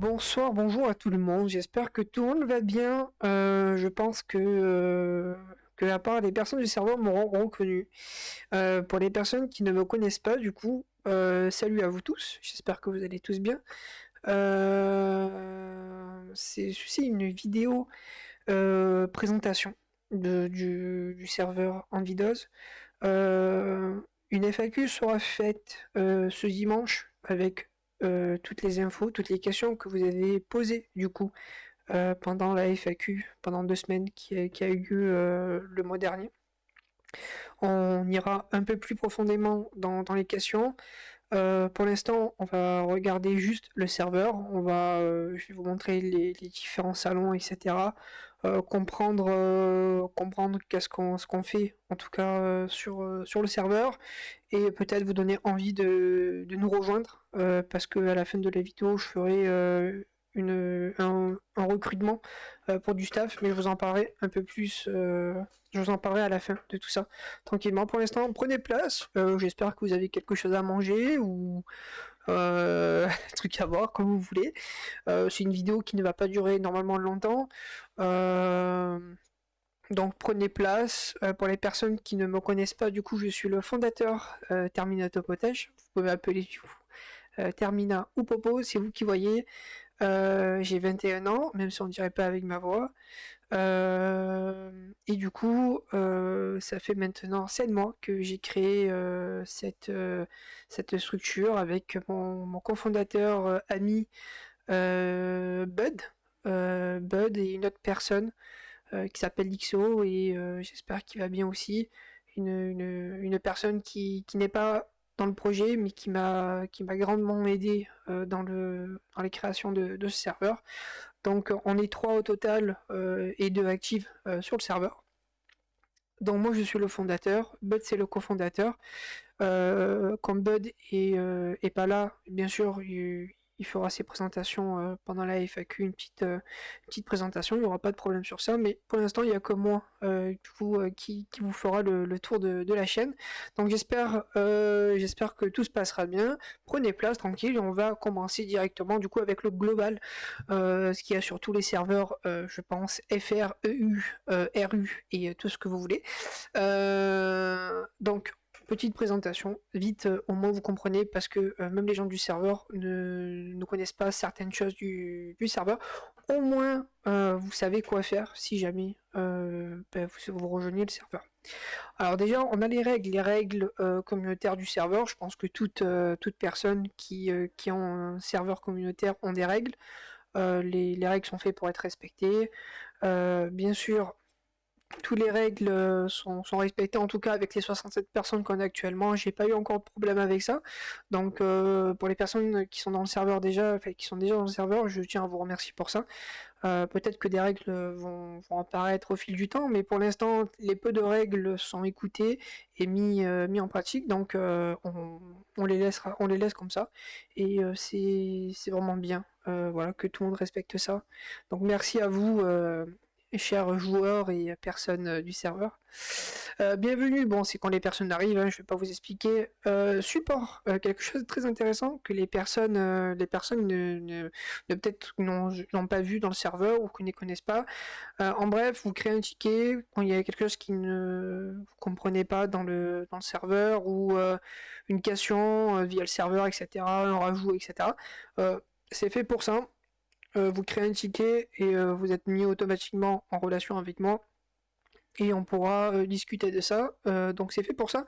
Bonsoir, bonjour à tout le monde. J'espère que tout le monde va bien. Je pense que à part les personnes du serveur m'auront reconnu. Pour les personnes qui ne me connaissent pas, du coup, salut à vous tous. J'espère que vous allez tous bien. C'est une vidéo présentation du serveur Envidos. Une FAQ sera faite ce dimanche avec toutes les infos, toutes les questions que vous avez posées du coup pendant la FAQ, pendant 2 semaines qui a eu lieu le mois dernier. On ira un peu plus profondément dans les questions. Pour l'instant, on va regarder juste le serveur. Je vais vous montrer les différents salons, etc. Comprendre ce qu'on fait, en tout cas sur le serveur, et peut-être vous donner envie de nous rejoindre, parce que à la fin de la vidéo, je ferai un recrutement pour du staff, mais je vous en parlerai un peu plus. Je vous en parlerai à la fin de tout ça, tranquillement. Pour l'instant, prenez place. J'espère que vous avez quelque chose à manger ou un truc à voir, comme vous voulez. C'est une vidéo qui ne va pas durer normalement longtemps. Donc prenez place. Pour les personnes qui ne me connaissent pas, du coup, je suis le fondateur Termina Topotage. Vous pouvez m'appeler Termina ou Popo, c'est vous qui voyez. J'ai 21 ans, même si on ne dirait pas avec ma voix. Et du coup, ça fait maintenant 7 mois que j'ai créé cette structure avec mon cofondateur ami Bud. Bud et une autre personne qui s'appelle Lixo, et j'espère qu'il va bien aussi. Une personne qui n'est pas dans le projet, mais qui m'a grandement aidé dans les créations de ce serveur. Donc on est 3 au total et 2 actifs sur le serveur. Donc moi je suis le fondateur, Bud c'est le cofondateur. Quand Bud est pas là, bien sûr, il fera ses présentations pendant la FAQ, une petite présentation, il n'y aura pas de problème sur ça, mais pour l'instant il n'y a que moi qui vous fera le tour de la chaîne. Donc j'espère que tout se passera bien. Prenez place tranquille, et on va commencer directement du coup avec le global, ce qu'il y a sur tous les serveurs, je pense, FR, EU, RU et tout ce que vous voulez. Donc petite présentation, vite, au moins vous comprenez, parce que même les gens du serveur ne connaissent pas certaines choses du serveur. Au moins, vous savez quoi faire si jamais vous rejoignez le serveur. Alors déjà, on a les règles communautaires du serveur. Je pense que toute personne qui ont un serveur communautaire ont des règles. Les règles sont faites pour être respectées. Bien sûr, toutes les règles sont respectées, en tout cas avec les 67 personnes qu'on a actuellement. J'ai pas eu encore de problème avec ça. Donc pour les personnes qui sont dans le serveur déjà, enfin, qui sont déjà dans le serveur, je tiens à vous remercier pour ça. Peut-être que des règles vont apparaître au fil du temps, mais pour l'instant, les peu de règles sont écoutées et mis en pratique, donc on les laisse comme ça, et c'est vraiment bien, voilà, que tout le monde respecte ça. Donc merci à vous, chers joueurs et personnes du serveur. Bienvenue, bon, c'est quand les personnes arrivent, hein, je vais pas vous expliquer. Support, quelque chose de très intéressant que les personnes peut-être n'ont pas vu dans le serveur ou qui ne connaissent pas. En bref, vous créez un ticket quand il y a quelque chose qui ne vous comprenez pas dans le serveur, ou une question via le serveur, etc., un rajout, etc. C'est fait pour ça. Vous créez un ticket et vous êtes mis automatiquement en relation avec moi, et on pourra discuter de ça. Donc c'est fait pour ça.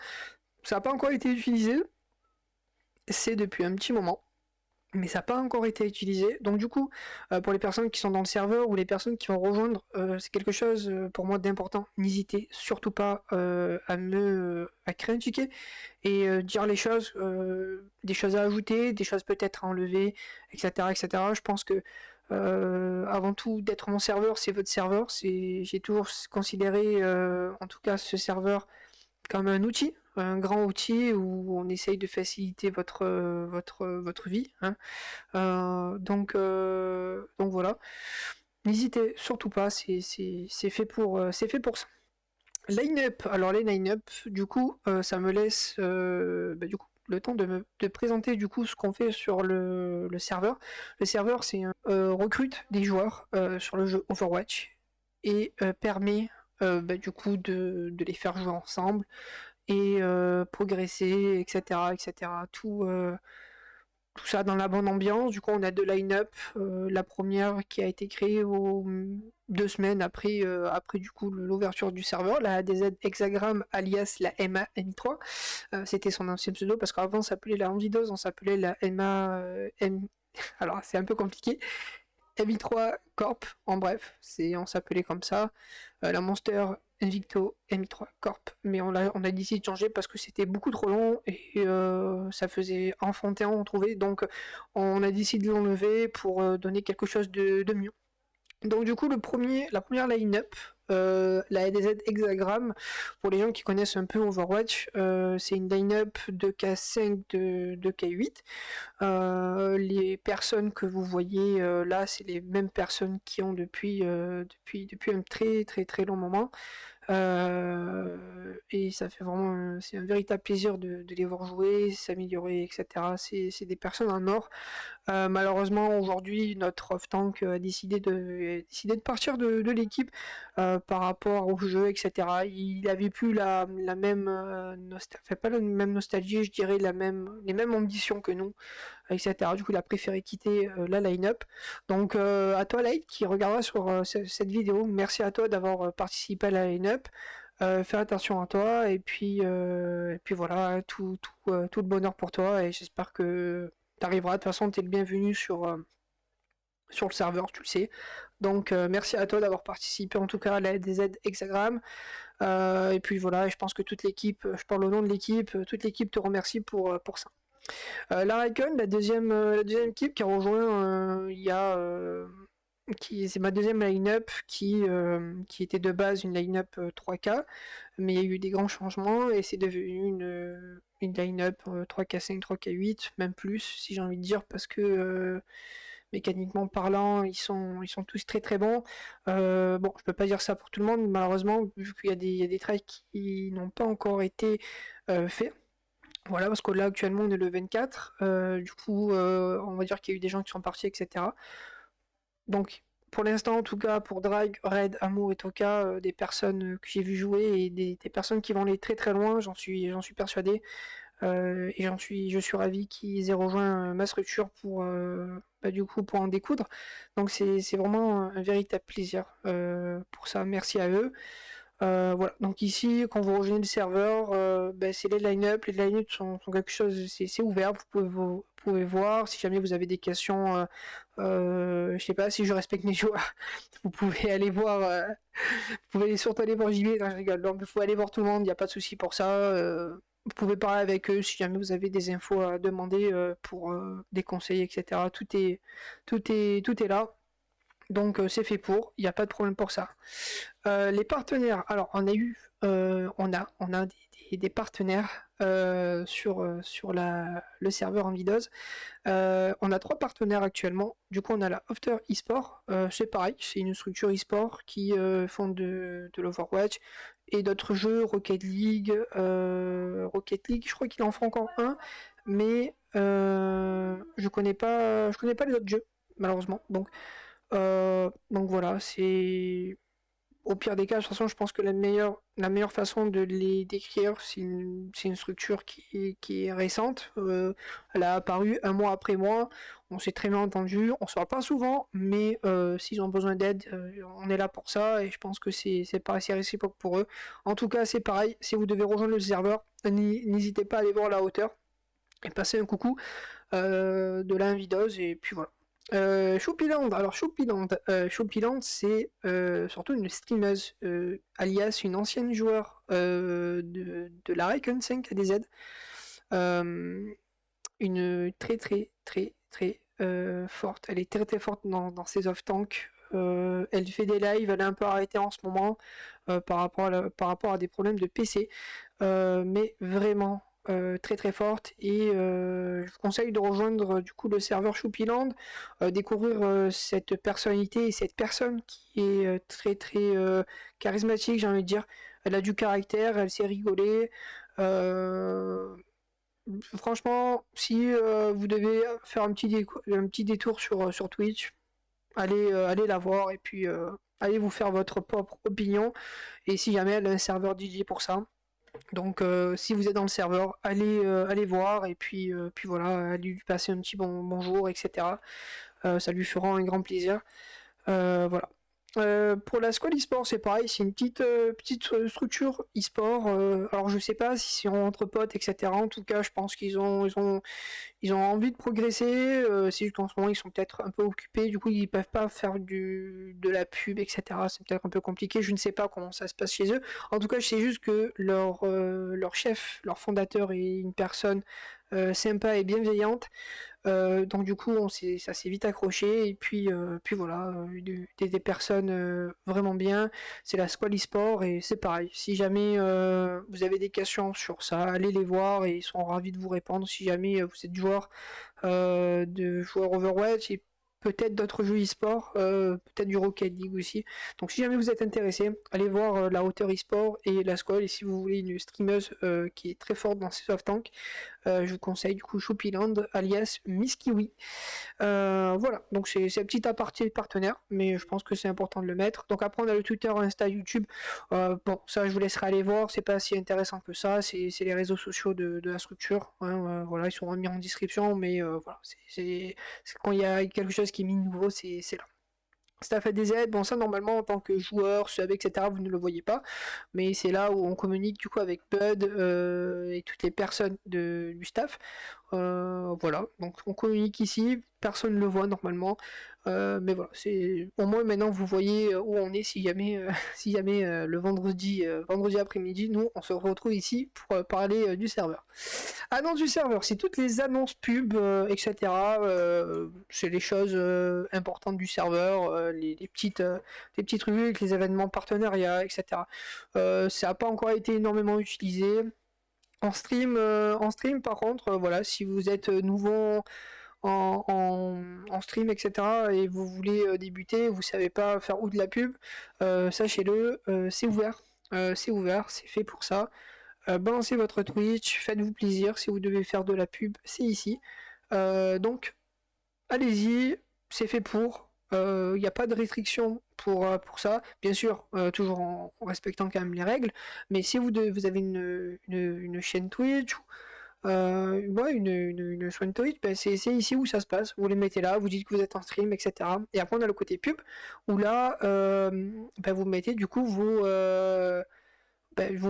Ça n'a pas encore été utilisé, c'est depuis un petit moment, mais ça n'a pas encore été utilisé. Donc du coup, pour les personnes qui sont dans le serveur ou les personnes qui vont rejoindre, c'est quelque chose pour moi d'important. N'hésitez surtout pas à créer un ticket et dire les choses, des choses à ajouter, des choses peut-être à enlever, etc., etc. Je pense que avant tout, d'être mon serveur, c'est votre serveur. J'ai toujours considéré, en tout cas, ce serveur comme un outil, un grand outil où on essaye de faciliter votre vie, hein. Donc voilà. N'hésitez surtout pas, c'est fait pour ça. Line-up, alors les line-up, du coup, ça me laisse, du coup, le temps de présenter du coup ce qu'on fait sur le serveur. Le serveur, c'est recrute des joueurs sur le jeu Overwatch et permet du coup de les faire jouer ensemble et progresser, etc., etc. Tout ça dans la bonne ambiance. Du coup, on a deux line-up. La première qui a été créée 2 semaines après du coup l'ouverture du serveur, la ADZ Hexagram alias la MA M3. C'était son ancien pseudo parce qu'avant on s'appelait la Envidos, on s'appelait la MA M. Alors c'est un peu compliqué. MI3 Corp, en bref, on s'appelait comme ça. La Monster Invicto MI3 Corp, mais on a décidé de changer parce que c'était beaucoup trop long et ça faisait enfantin, on trouvait, donc on a décidé de l'enlever pour donner quelque chose de mieux. Donc du coup, la première line-up, la ADZ Hexagram, pour les gens qui connaissent un peu Overwatch, c'est une line-up de K5, de K8. Les personnes que vous voyez là, c'est les mêmes personnes qui ont depuis un très très très long moment. Et ça fait vraiment, c'est un véritable plaisir de les voir jouer, s'améliorer, etc. C'est des personnes en or. Malheureusement, aujourd'hui, notre off-tank a décidé de partir de l'équipe par rapport au jeu, etc. Il avait plus la même pas la même nostalgie, je dirais les mêmes ambitions que nous, etc. Du coup, il a préféré quitter la line-up. Donc, à toi, Light, qui regardera sur cette vidéo, merci à toi d'avoir participé à la line-up. Fais attention à toi, et puis voilà, tout le bonheur pour toi, et j'espère que t'arriveras. De toute façon, t'es le bienvenu sur le serveur, tu le sais. Donc, merci à toi d'avoir participé en tout cas à la DZ Hexagram. Et puis voilà, je pense que toute l'équipe, je parle au nom de l'équipe, toute l'équipe te remercie pour ça. La Raikön, la deuxième équipe qui a rejoint il y a. C'est ma deuxième line-up qui était de base une line-up 3K, mais il y a eu des grands changements et c'est devenu une line-up 3K5, 3K8, même plus si j'ai envie de dire, parce que mécaniquement parlant, ils sont tous très très bons. Bon, je peux pas dire ça pour tout le monde, malheureusement, vu qu'il y a des traits qui n'ont pas encore été faits. Voilà, parce que là actuellement on est le 24, du coup on va dire qu'il y a eu des gens qui sont partis, etc. Donc pour l'instant en tout cas pour Drag, Red, Amour et Toka, des personnes que j'ai vu jouer et des personnes qui vont aller très très loin, j'en suis persuadé. Et je suis ravi qu'ils aient rejoint ma structure pour du coup pour en découdre. Donc c'est vraiment un véritable plaisir pour ça, merci à eux. Voilà, donc ici, quand vous rejoignez le serveur, c'est les line-up. Les line-up sont quelque chose, c'est ouvert, vous pouvez voir. Si jamais vous avez des questions, je sais pas, si je respecte mes joueurs, vous pouvez aller voir, vous pouvez surtout aller voir JB, non, je rigole, donc, vous pouvez aller voir tout le monde, il n'y a pas de souci pour ça. Vous pouvez parler avec eux si jamais vous avez des infos à demander pour des conseils, etc. Tout est là. Donc c'est fait pour, il n'y a pas de problème pour ça. Les partenaires, alors on a des partenaires sur le serveur Envidos. On a 3 partenaires actuellement. Du coup, on a la After eSport, c'est pareil, c'est une structure eSport qui font de l'Overwatch et d'autres jeux, Rocket League, je crois qu'il en font encore un, mais je connais pas les autres jeux, malheureusement. Donc voilà, c'est au pire des cas. De toute façon, je pense que la meilleure façon de les décrire, c'est une structure qui est récente. Elle a apparu un mois après moi. On s'est très bien entendu. On se voit pas souvent, mais s'ils ont besoin d'aide, on est là pour ça. Et je pense que c'est pareil, c'est réciproque pour eux. En tout cas, c'est pareil. Si vous devez rejoindre le serveur, n'hésitez pas à aller voir la hauteur et passer un coucou de la Invidos. Et puis voilà. Choupiland, alors Choupiland, c'est surtout une streameuse, alias une ancienne joueur de la Raikön 5 ADZ. Une très très très très forte, elle est très très forte dans ses off-tanks. Elle fait des lives, elle est un peu arrêtée en ce moment par rapport à des problèmes de PC, mais vraiment très très forte. Et je vous conseille de rejoindre du coup le serveur Choupiland, découvrir cette personnalité et cette personne qui est très très charismatique, j'ai envie de dire. Elle a du caractère, elle sait rigoler. Franchement, si vous devez faire un petit détour sur Twitch, allez la voir et puis allez vous faire votre propre opinion. Et si jamais elle a un serveur DJ pour ça. Donc si vous êtes dans le serveur, allez voir et puis voilà, allez lui passer un petit bonjour, etc. Ça lui fera un grand plaisir. Voilà. Pour la Squad eSport, c'est pareil, c'est une petite structure eSport. Alors je sais pas si c'est entre potes, etc. En tout cas, je pense qu'ils ont envie de progresser. C'est juste qu'en ce moment, ils sont peut-être un peu occupés. Du coup, ils peuvent pas faire de la pub, etc. C'est peut-être un peu compliqué. Je ne sais pas comment ça se passe chez eux. En tout cas, je sais juste que leur chef, leur fondateur est une personne sympa et bienveillante. Donc du coup, ça s'est vite accroché et puis voilà, des personnes vraiment bien. C'est la Squad eSport et c'est pareil. Si jamais vous avez des questions sur ça, allez les voir et ils seront ravis de vous répondre. Si jamais vous êtes joueur Overwatch et peut-être d'autres jeux e-sport, peut-être du Rocket League aussi. Donc si jamais vous êtes intéressé, allez voir la hauteur e-sport et la Squad. Et si vous voulez une streameuse qui est très forte dans ces soft tanks, je vous conseille du coup Choupiland alias Miss Kiwi. Voilà, donc c'est un petit aparté partenaire, mais je pense que c'est important de le mettre. Donc après on a le Twitter, Insta, YouTube. Bon, ça je vous laisserai aller voir, c'est pas si intéressant que ça, c'est les réseaux sociaux de la structure. Hein, voilà, ils sont remis en description, mais voilà, c'est quand il y a quelque chose qui est mis nouveau, c'est là. Staff à des aides, bon ça normalement en tant que joueur, sub, etc. vous ne le voyez pas, mais c'est là où on communique du coup avec Bud et toutes les personnes du staff. Voilà, donc on communique ici, personne ne le voit normalement, mais voilà, c'est au moins maintenant vous voyez où on est si jamais, si jamais le vendredi après-midi, nous on se retrouve ici pour parler du serveur. Annonce du serveur, c'est toutes les annonces pubs, etc. C'est les choses importantes du serveur, les petits trucs, les événements partenariats, etc. Ça n'a pas encore été énormément utilisé. En stream par contre, voilà, si vous êtes nouveau en stream, etc., et vous voulez débuter, vous savez pas faire où de la pub, sachez-le, c'est ouvert. C'est fait pour ça. Balancez votre Twitch, faites-vous plaisir. Si vous devez faire de la pub, c'est ici. Donc, allez-y, c'est fait pour. Il n'y a pas de restriction pour ça. Bien sûr, toujours en respectant quand même les règles. Mais si vous avez une chaîne Twitch, ouais, une chaîne Twitch, ben c'est ici où ça se passe. Vous les mettez là, vous dites que vous êtes en stream, etc. Et après, on a le côté pub, où là, ben vous mettez du coup vos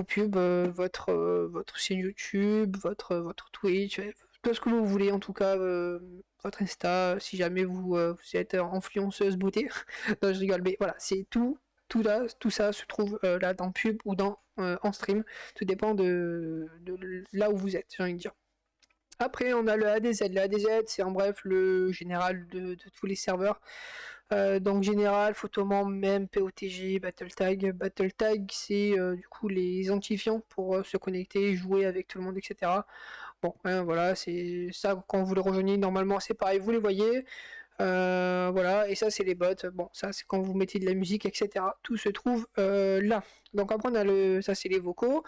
pubs, votre chaîne YouTube, votre Twitch, tout ce que vous voulez en tout cas, votre Insta, si jamais vous êtes influenceuse beauté. Non, je rigole, mais voilà, c'est tout ça se trouve là dans pub ou en stream, tout dépend de là où vous êtes, j'ai envie de dire. Après, on a le ADZ. Le ADZ, c'est en bref le général de tous les serveurs. Donc général, Photoman, MEM, POTG, BattleTag. BattleTag, c'est du coup les identifiants pour se connecter, jouer avec tout le monde, etc. Bon, hein, voilà, c'est ça quand vous le rejoignez, normalement c'est pareil, vous les voyez. Voilà, et ça c'est les bots. Bon, ça c'est quand vous mettez de la musique, etc. Tout se trouve là. Donc après on a ça c'est les vocaux.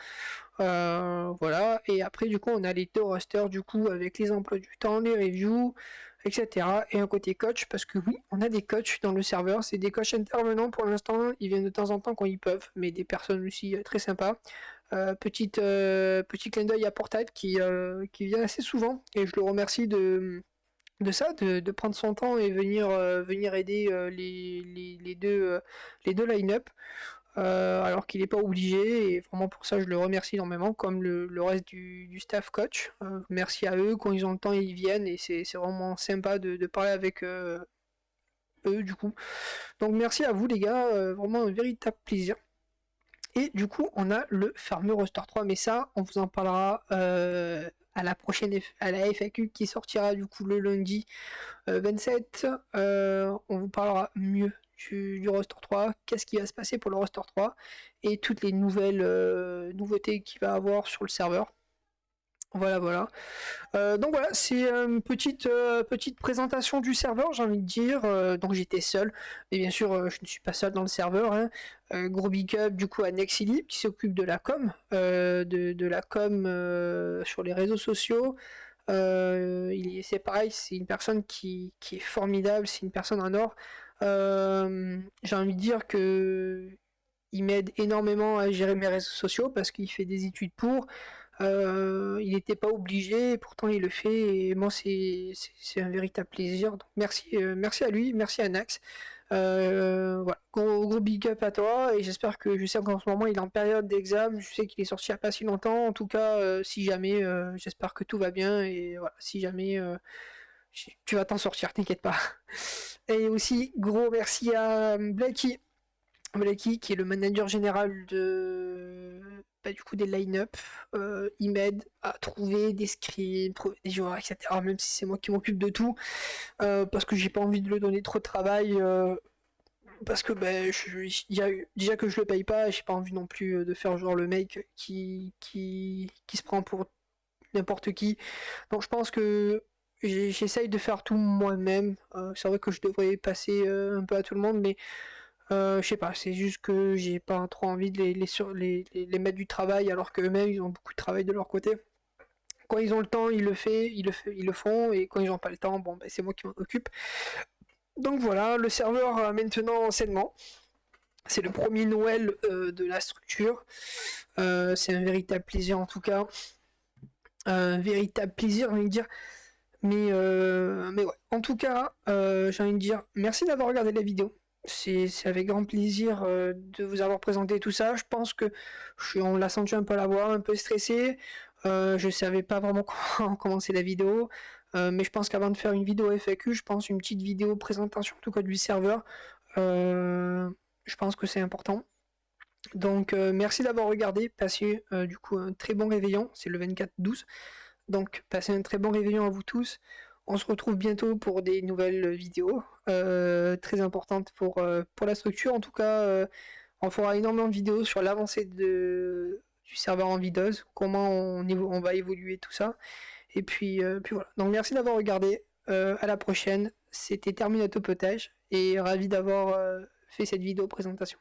Voilà, et après du coup on a les deux rosters du coup avec les emplois du temps, les reviews, etc. Et un côté coach, parce que oui, on a des coachs dans le serveur, c'est des coachs intervenants pour l'instant, ils viennent de temps en temps quand ils peuvent, mais des personnes aussi très sympas. Petit clin d'œil à Portade qui vient assez souvent, et je le remercie de prendre son temps et venir aider les deux line-up. Alors qu'il n'est pas obligé, et vraiment pour ça je le remercie énormément, comme le reste du staff coach. Merci à eux, quand ils ont le temps ils viennent, et c'est vraiment sympa de parler avec eux du coup. Donc merci à vous les gars, vraiment un véritable plaisir. Et du coup on a le Farmer Roster 3, mais ça on vous en parlera à la prochaine à la FAQ qui sortira du coup le lundi 27. On vous parlera mieux du roster 3, qu'est-ce qui va se passer pour le roster 3 et toutes les nouvelles nouveautés qu'il va avoir sur le serveur. Voilà, voilà. Donc voilà, c'est une petite présentation du serveur, j'ai envie de dire. Donc j'étais seul, et bien sûr, je ne suis pas seul dans le serveur, hein. Gros big up du coup à Nexilib qui s'occupe de la com, de la com sur les réseaux sociaux. C'est pareil, c'est une personne qui est formidable, c'est une personne en or. J'ai envie de dire que il m'aide énormément à gérer mes réseaux sociaux parce qu'il fait des études pour. Il n'était pas obligé, et pourtant il le fait, et moi c'est un véritable plaisir. Donc merci à lui, merci à Nax. Voilà, gros big up à toi, et j'espère que je sais qu'en ce moment il est en période d'examen, je sais qu'il est sorti il n'y a pas si longtemps. En tout cas, si jamais, j'espère que tout va bien, et voilà, si jamais tu vas t'en sortir, t'inquiète pas. Et aussi, gros merci à Blackie, qui est le manager général du coup des line-up. Il m'aide à trouver des scripts, trouver des joueurs, etc. Même si c'est moi qui m'occupe de tout, parce que j'ai pas envie de lui donner trop de travail. Parce que déjà que je le paye pas, j'ai pas envie non plus de faire genre le mec qui se prend pour n'importe qui. Donc je pense que j'essaye de faire tout moi-même. C'est vrai que je devrais passer un peu à tout le monde, mais je sais pas, c'est juste que j'ai pas trop envie de les mettre du travail alors qu'eux-mêmes ils ont beaucoup de travail de leur côté. Quand ils ont le temps, ils le font, et quand ils n'ont pas le temps, bon, ben, c'est moi qui m'en occupe. Donc voilà, le serveur maintenant enseignement. C'est le premier Noël de la structure. C'est un véritable plaisir en tout cas. Un véritable plaisir, j'ai envie de dire. Mais ouais, en tout cas, j'ai envie de dire merci d'avoir regardé la vidéo. C'est avec grand plaisir de vous avoir présenté tout ça. Je pense que on l'a senti un peu à la voix, un peu stressé. Je savais pas vraiment comment commencer la vidéo. Mais je pense qu'avant de faire une vidéo FAQ, je pense une petite vidéo présentation en tout cas du serveur. Je pense que c'est important. Donc merci d'avoir regardé. Passez du coup un très bon réveillon. C'est le 24-12. Donc passez un très bon réveillon à vous tous. On se retrouve bientôt pour des nouvelles vidéos très importantes pour la structure. En tout cas, on fera énormément de vidéos sur l'avancée du serveur en Windows, comment on va évoluer tout ça. Et puis voilà. Donc merci d'avoir regardé. À la prochaine. C'était Terminato Potage, et ravi d'avoir fait cette vidéo présentation.